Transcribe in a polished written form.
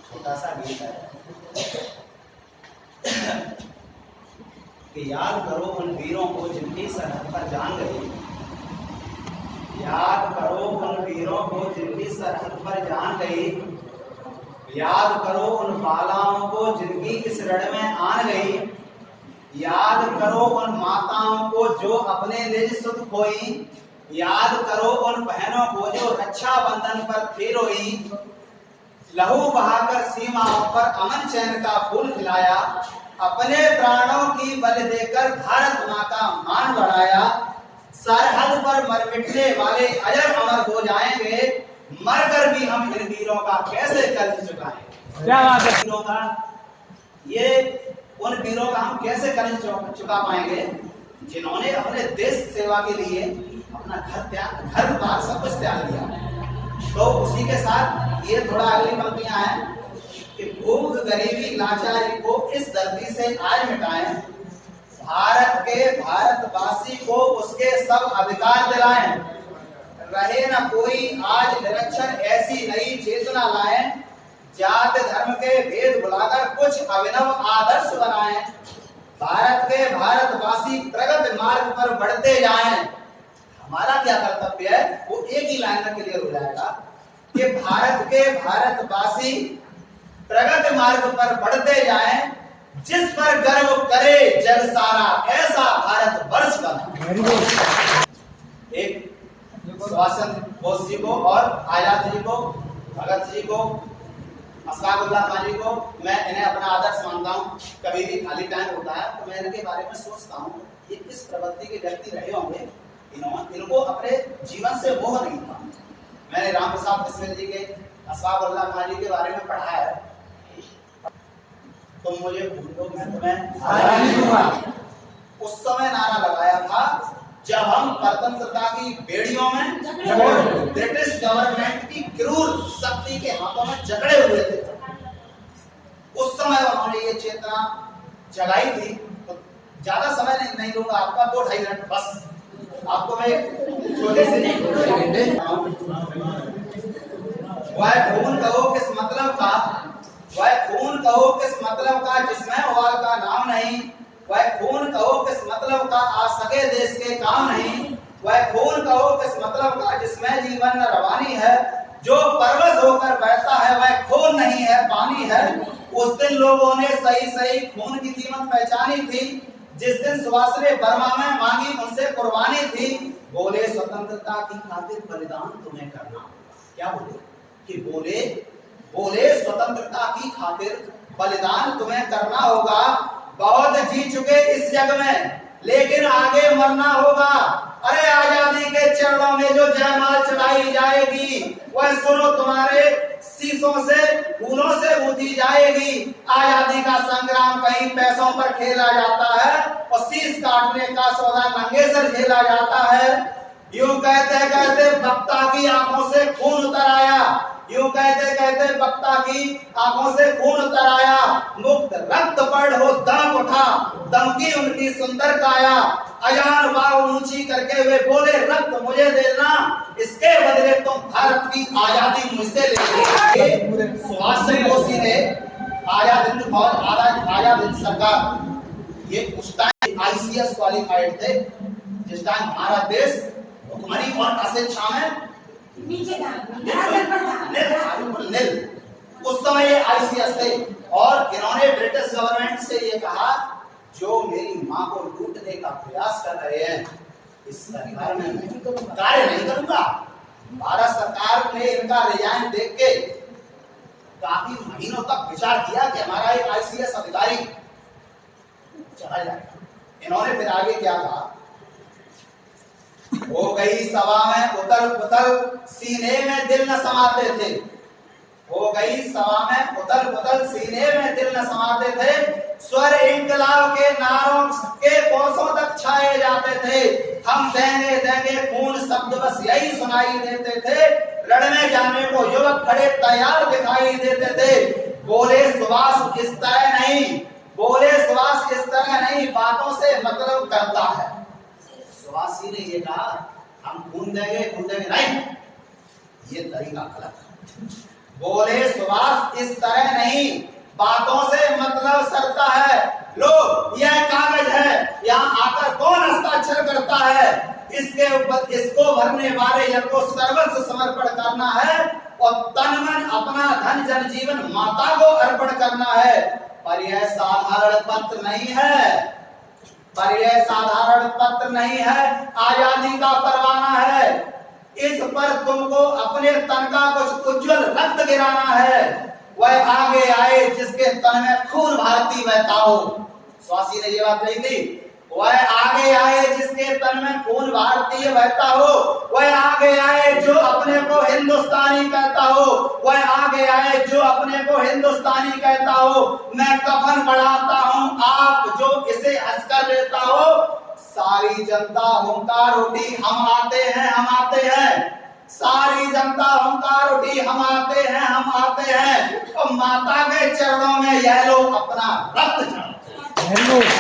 छोटा सा गीत है कि याद करो उन वीरों को जिनकी सरहद पर जान गई, याद करो उन वीरों को जिनकी सरहद पर जान गई, याद करो उन बालाओं को जिनकी इस रण में आन गई, याद करो उन माताओं को जो अपने निज सुध खोई, याद करो उन बहनों को जो रक्षा बंधन पर थी रोई, लहू बहाकर सीमाओं पर अमन चैन का फूल खिलाया, अपने प्राणों की बलि देकर भारत माँ का मान बढ़ाया, सरहद पर मर मिटने वाले अजर अमर हो जाएंगे, मरकर भी हम इन वीरों का कैसे कर्ज चुकाएं। क्या बात है। वीरों का ये उन वीरों का हम कैसे कर्ज चुका पाएंगे जिन्होंने अपने देश सेवा के लिए अपना घर बार सब कुछ त्याग दिया। तो उसी के साथ ये थोड़ा अगली पंक्तियां हैं कि भूख गरीबी लाचारी को इस धरती से आज मिटाएं, भारत के भारतवासी को उसके सब अधिकार दिलाएं, रहे न कोई आज निरक्षर ऐसी नई चेतना लाएं, जात धर्म के भेद भुलाकर कुछ अभिनव आदर्श बनाएं, भारत के भारतवासी प्रगति मार्ग पर बढ़ते जाएं। हमारा क्या कर्तव्य है वो एक ही लाइन में क्लियर हो जाएगा कि भारत के भारतवासी प्रगति मार्ग पर बढ़ते जाएं, जिस पर गर्व करे जग सारा ऐसा भारत वर्ष बना। एक सुभाष चंद्र बोस जी को और आजाद जी को, भगत जी को, अशफाकुल्लाह खान जी को मैं इन्हें अपना आदर्श मानता हूँ। कभी भी खाली टाइम होता है तो मैं इनके बारे में सोचता हूँ ये किस प्रवृत्ति के व्यक्ति रहे होंगे, इनको अपने जीवन से मोह नहीं था। मैंने राम प्रसाद बिस्मिल जी के, अशफाकुल्लाह खान जी के बारे में पढ़ा है। तुम मुझे भूल दो मैं तुम्हें उस समय नारा लगाया था जब हम स्वतंत्रता की बेड़ियों में ब्रिटिश गवर्नमेंट की क्रूर शक्ति के हाथों में जकड़े हुए थे। उस समय उन्होंने ये चेतना जगाई थी। तो ज्यादा समय नहीं लूंगा आपका, 2-2.5 मिनट बस। आपको मैं छोटे से वह खून कहो किस मतलब का, वह खून कहो किस मतलब का जिसमें वाल का नाम नहीं, वह खून कहो किस मतलब का आ सके देश के काम नहीं, वह खून कहो किस मतलब का जिसमें जीवन न रवानी है, जो परवश होकर बहता है वह खून नहीं है पानी है। उस दिन लोगों ने सही सही खून की कीमत पहचानी थी, जिस दिन सुभाष ने बर्मा में मांगी उनसे कुर्बानी थी। बोले स्वतंत्रता की खातिर बलिदान तुम्हें करना। क्या बोले कि बोले स्वतंत्रता की खातिर बलिदान तुम्हें करना होगा। बहुत जी चुके इस जग में लेकिन आगे मरना होगा। अरे आजादी के चरणों में जो जयमाल चढ़ाई जाएगी वह सुनो तुम्हारे शीशों से फूलों से ऊंची जाएगी। आजादी का संग्राम कहीं पैसों पर खेला जाता है और शीश काटने का सौदा नंगे सर खेला जाता है। यूं कहते कहते वक्ता की आंखों से खून उतर आया, यूं कहते कहते वक्ता की आंखों से खून उतर आया। मुक्त रक्त पड़ हो दम उठा, दमकी उनकी सुंदर काया। अजान बाह ऊंची करके वे बोले रक्त मुझे देना, इसके बदले तुम भारत की आजादी मुझसे ले लो। सुभाष चंद्र बोस ने आजाद हिंद फौज, आजाद हिंद सरकार, ये उस टाइम आईसीएस क्वालिफाइड थे जिस टाइम हमारा देश भुखमरी और अशिक्षा में नीचे उस समय ये आईसीएस थे और इन्होंने ब्रिटिश गवर्नमेंट से ये कहा जो मेरी मां को लूटने का प्रयास कर रहे हैं इस सरकार में कार्य नहीं करूंगा। भारत सरकार ने इनका रिजाइन देख के काफी महीनों तक विचार किया कि हमारा एक आईसीएस अधिकारी चला जाएगा। इन्होंने फिर आगे क्या कहा, हो गई सभा में उथल पुथल सीने में दिल न समाते थे, हो गई सभा में उथल पुथल सीने में दिल न समाते थे। स्वर इंकलाब के नारों के कोसों तक छाए जाते थे। हम देंगे देंगे खून शब्द बस यही सुनाई देते थे। रण में जाने को युवक खड़े तैयार दिखाई देते थे। बोले सुभाष इस तरह नहीं, बोले सुभाष इस तरह नहीं, बातों से मतलब करता है। सुभाष जी ने ये कहा हम खून देंगे नहीं, ये तरीका गलत है। बोले सुभाष इस तरह नहीं, बातों से मतलब सरता है। लो यह कागज है, यहाँ आकर कौन हस्ताक्षर करता है? इसके ऊपर इसको भरने वाले जन को सर्वस्व समर्पण करना है और तन मन अपना धन जन जीवन माता को अर्पण करना है। पर यह साधारण पत्र नहीं है, पर यह साधारण पत्र नहीं है, आजादी का परवाना है। इस पर तुमको अपने तन का कुछ उज्जवल रक्त गिराना है। वह आगे आए जिसके तन में खून भारती बहता हो। स्वासी ने ये बात कही थी, वह आगे आए जिसके तन में खून भारतीय बहता हो। वह आगे आए जो अपने को हिंदुस्तानी कहता हो। वह आगे आए जो अपने को हिंदुस्तानी कहता हो। मैं कफन बढ़ाता हूँ, आप जो इसे हंसकर लेता हो। सारी जनता हुंकार उठी, हम आते हैं, हम आते हैं। सारी जनता हुंकार उठी, हम आते हैं, हम आते हैं। और माता के चरणों में यह लोग अपना रक्त चढ़ाते हैं।